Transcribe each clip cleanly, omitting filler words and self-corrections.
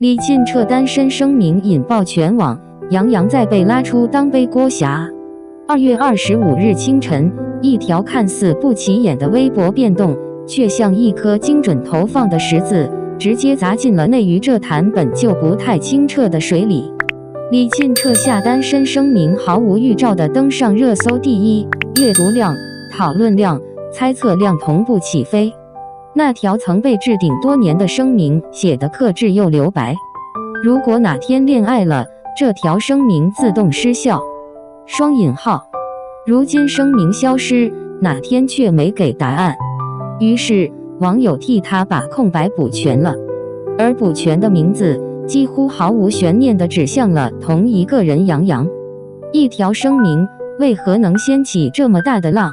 李沁撤单身声明引爆全网，杨洋再被拉出当背锅侠。2月25日清晨，一条看似不起眼的微博变动，却像一颗精准投放的石子，直接砸进了内娱这潭本就不太清澈的水里。李沁撤下单身声明，毫无预兆地登上热搜第一，阅读量、讨论量、猜测量同步起飞。那条曾被置顶多年的声明写得克制又留白，如果哪天恋爱了，这条声明自动失效。双引号，如今声明消失，哪天却没给答案。于是网友替他把空白补全了，而补全的名字几乎毫无悬念地指向了同一个人杨洋。一条声明为何能掀起这么大的浪？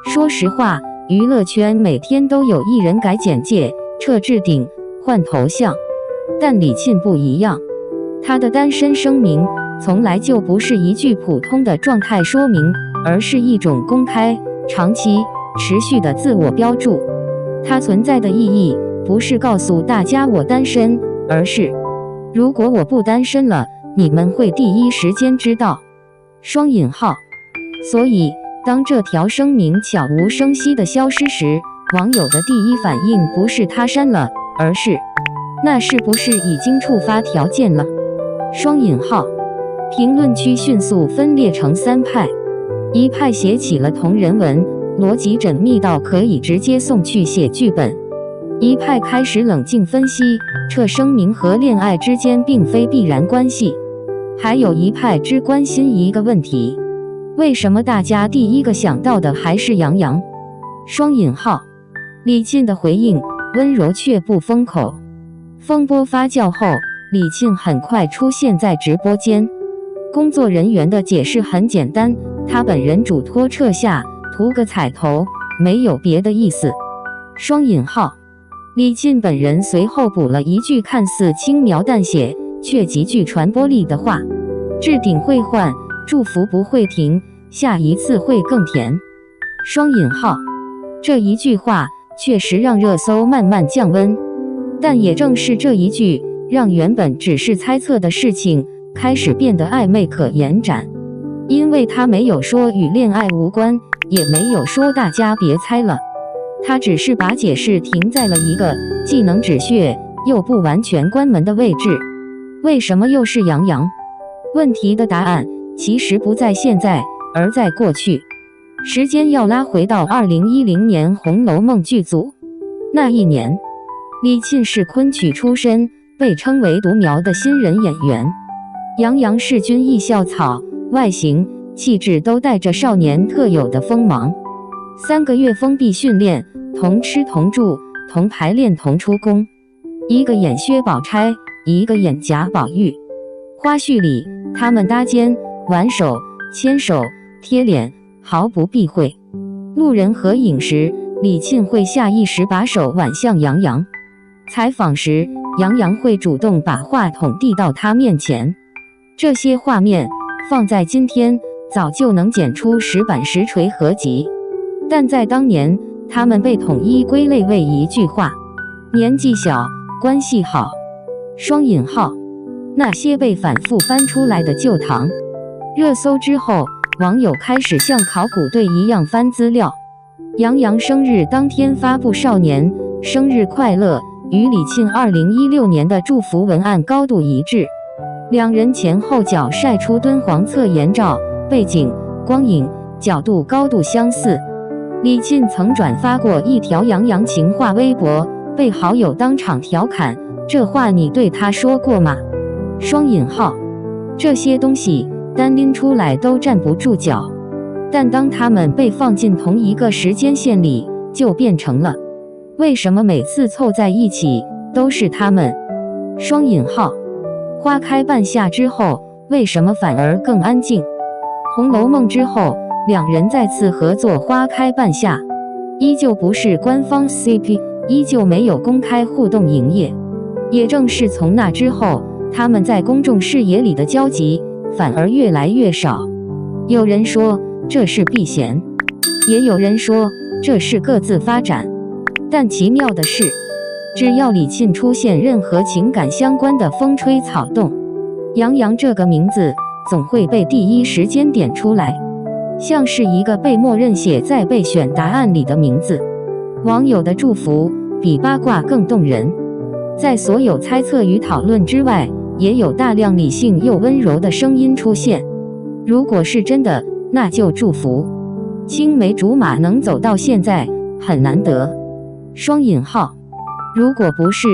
说实话，娱乐圈每天都有艺人改简介、撤置顶、换头像，但李沁不一样，他的单身声明从来就不是一句普通的状态说明，而是一种公开、长期、持续的自我标注。它存在的意义不是告诉大家我单身，而是如果我不单身了，你们会第一时间知道。双引号。所以当这条声明悄无声息地消失时，网友的第一反应不是他删了，而是那是不是已经触发条件了？双引号。评论区迅速分裂成3派，一派写起了同人文，逻辑缜密到可以直接送去写剧本；一派开始冷静分析，撤声明和恋爱之间并非必然关系；还有一派只关心一个问题：为什么大家第一个想到的还是杨洋？双引号。李沁的回应温柔却不封口。风波发酵后，李沁很快出现在直播间。工作人员的解释很简单，他本人嘱托撤下，图个彩头，没有别的意思。双引号。李沁本人随后补了一句看似轻描淡写，却极具传播力的话：置顶会换，祝福不会停，下一次会更甜。双引号。这一句话确实让热搜慢慢降温，但也正是这一句，让原本只是猜测的事情开始变得暧昧可延展。因为他没有说与恋爱无关，也没有说大家别猜了，他只是把解释停在了一个既能止血又不完全关门的位置。为什么又是杨洋？问题的答案其实不在现在，而在过去。时间要拉回到2010年《红楼梦》剧组。那一年，李沁是昆曲出身，被称为独苗的新人演员。杨洋是军艺校草，外形、气质都带着少年特有的锋芒。3个月封闭训练，同吃同住，同排练同出宫。一个演薛宝钗，一个演贾宝玉。花絮里，他们搭肩、挽手、牵手、贴脸，毫不避讳。路人合影时，李沁会下意识把手挽向杨洋。采访时，杨洋会主动把话筒递到他面前。这些画面放在今天早就能剪出10板实锤合集，但在当年他们被统一归类为一句话：年纪小，关系好。双引号。那些被反复翻出来的旧糖，热搜之后，网友开始像考古队一样翻资料。杨洋生日当天发布少年生日快乐，与李沁2016年的祝福文案高度一致。两人前后脚晒出敦煌测颜照，背景、光影、角度高度相似。李沁曾转发过一条杨洋情话微博，被好友当场调侃：这话你对他说过吗？双引号。这些东西单拎出来都站不住脚，但当他们被放进同一个时间线里，就变成了为什么每次凑在一起都是他们？双引号。花开半夏之后，为什么反而更安静？红楼梦之后，两人再次合作花开半夏，依旧不是官方 CP， 依旧没有公开互动营业。也正是从那之后，他们在公众视野里的交集反而越来越少。有人说这是避嫌，也有人说这是各自发展。但奇妙的是，只要李沁出现任何情感相关的风吹草动，杨洋这个名字总会被第一时间点出来，像是一个被默认写在备选答案里的名字。网友的祝福比八卦更动人，在所有猜测与讨论之外，也有大量理性又温柔的声音出现。如果是真的，那就祝福。青梅竹马能走到现在，很难得。双引号。如果不是，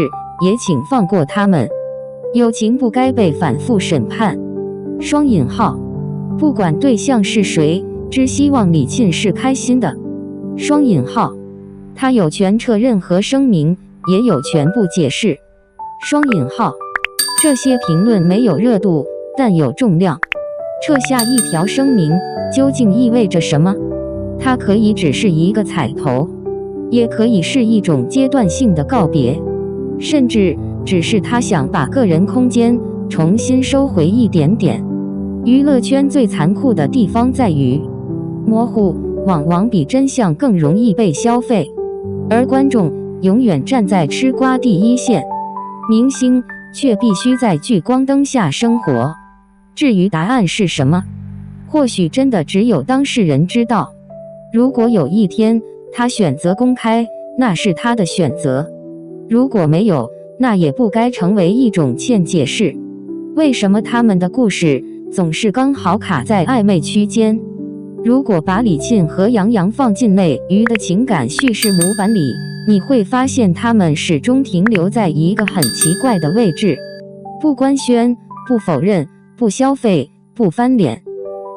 也请放过他们。友情不该被反复审判。双引号。不管对象是谁，只希望李沁是开心的。双引号。他有权撤任何声明，也有权不解释。双引号。这些评论没有热度，但有重量。撤下一条声明，究竟意味着什么？它可以只是一个彩头，也可以是一种阶段性的告别，甚至只是他想把个人空间重新收回一点点。娱乐圈最残酷的地方在于，模糊往往比真相更容易被消费，而观众永远站在吃瓜第一线，明星却必须在聚光灯下生活。至于答案是什么，或许真的只有当事人知道。如果有一天他选择公开，那是他的选择；如果没有，那也不该成为一种欠解释。为什么他们的故事总是刚好卡在暧昧区间？如果把李沁和杨洋放进内娱的情感叙事模板里，你会发现他们始终停留在一个很奇怪的位置，不官宣，不否认，不消费，不翻脸。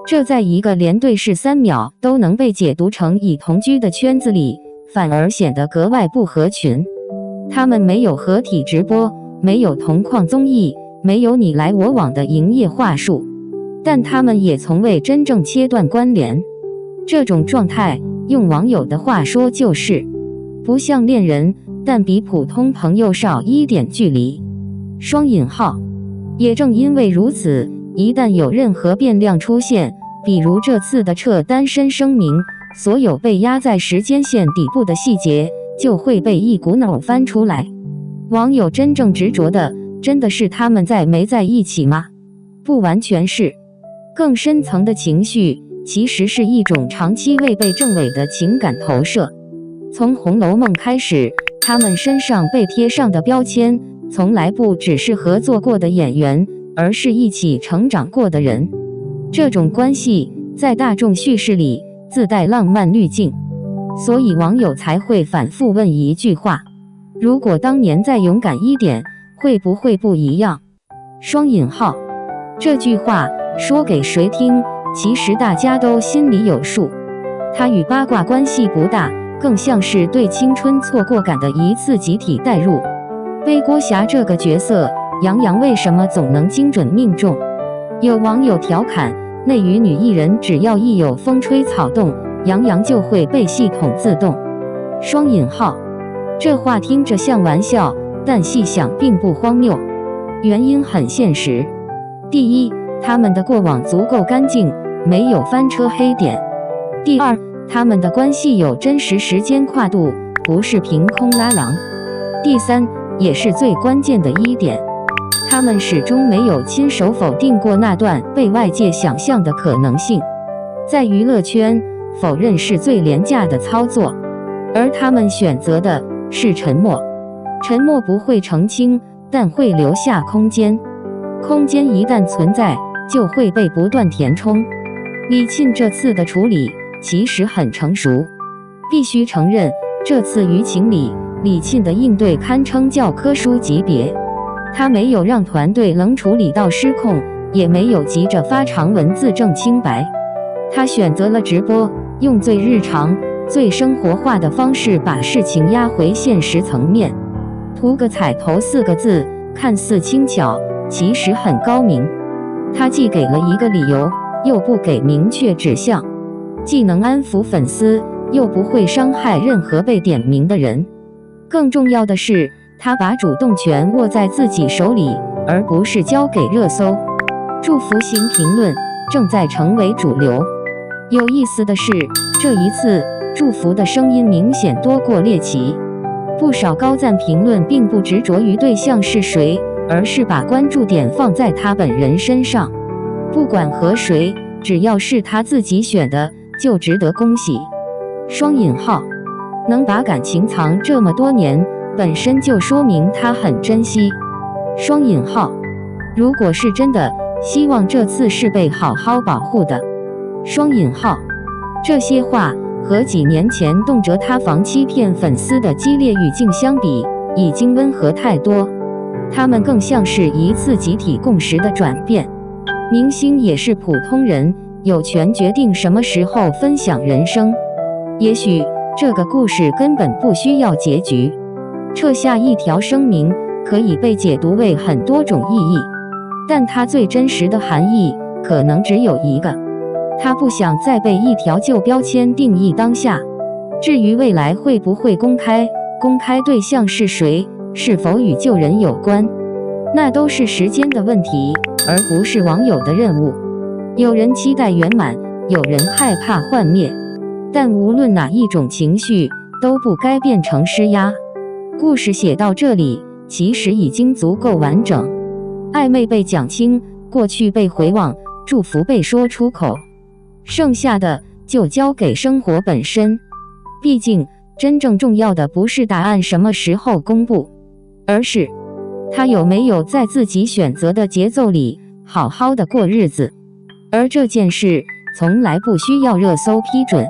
这在一个连对视3秒都能被解读成已同居的圈子里，反而显得格外不合群。他们没有合体直播，没有同框综艺，没有你来我往的营业话术，但他们也从未真正切断关联。这种状态，用网友的话说就是不像恋人，但比普通朋友少一点距离。双引号。也正因为如此，一旦有任何变量出现，比如这次的撤单身声明，所有被压在时间线底部的细节就会被一股脑翻出来。网友真正执着的，真的是他们没在一起吗？不完全是，更深层的情绪其实是一种长期未被证伪的情感投射。从《红楼梦》开始，他们身上被贴上的标签从来不只是合作过的演员，而是一起成长过的人。这种关系在大众叙事里自带浪漫滤镜，所以网友才会反复问一句话：如果当年再勇敢一点，会不会不一样？双引号。这句话说给谁听？其实大家都心里有数。它与八卦关系不大，更像是对青春错过感的一次集体代入。背锅侠这个角色，杨洋为什么总能精准命中？有网友调侃，内娱女艺人只要一有风吹草动，杨洋就会被系统自动。双引号。这话听着像玩笑，但细想并不荒谬，原因很现实。第一，他们的过往足够干净，没有翻车黑点。第二，他们的关系有真实时间跨度，不是凭空拉郎。第三，也是最关键的一点，他们始终没有亲手否定过那段被外界想象的可能性。在娱乐圈，否认是最廉价的操作，而他们选择的是沉默。沉默不会澄清，但会留下空间。空间一旦存在，就会被不断填充。李沁这次的处理其实很成熟，必须承认，这次舆情里，李沁的应对堪称教科书级别。他没有让团队冷处理到失控，也没有急着发长文自证清白。他选择了直播，用最日常、最生活化的方式把事情压回现实层面。图个彩头4个字，看似轻巧，其实很高明。他既给了一个理由，又不给明确指向，既能安抚粉丝，又不会伤害任何被点名的人。更重要的是，他把主动权握在自己手里，而不是交给热搜。祝福型评论正在成为主流。有意思的是，这一次祝福的声音明显多过猎奇。不少高赞评论并不执着于对象是谁，而是把关注点放在他本人身上。不管和谁，只要是他自己选的，就值得恭喜。双引号，能把感情藏这么多年，本身就说明他很珍惜。双引号，如果是真的，希望这次是被好好保护的。双引号，这些话和几年前动辄塌房欺骗粉丝的激烈语境相比，已经温和太多。他们更像是一次集体共识的转变。明星也是普通人，有权决定什么时候分享人生。也许这个故事根本不需要结局，撤下一条声明可以被解读为很多种意义，但它最真实的含义可能只有一个：他不想再被一条旧标签定义当下。至于未来会不会公开对象是谁，是否与旧人有关，那都是时间的问题，而不是网友的任务。有人期待圆满，有人害怕幻灭，但无论哪一种情绪都不该变成施压。故事写到这里，其实已经足够完整。暧昧被讲清，过去被回望，祝福被说出口，剩下的就交给生活本身。毕竟真正重要的不是答案什么时候公布，而是他有没有在自己选择的节奏里好好的过日子。而这件事从来不需要热搜批准。